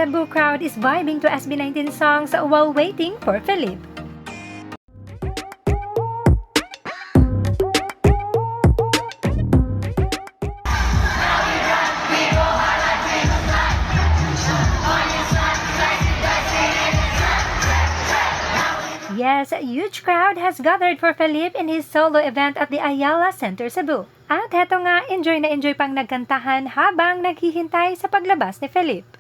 Cebu crowd is vibing to SB19 songs while waiting for Felipe. Yes, a huge crowd has gathered for Felipe in his solo event at the Ayala Center, Cebu. At heto nga, enjoy na enjoy pang nagkantahan habang naghihintay sa paglabas ni Felipe.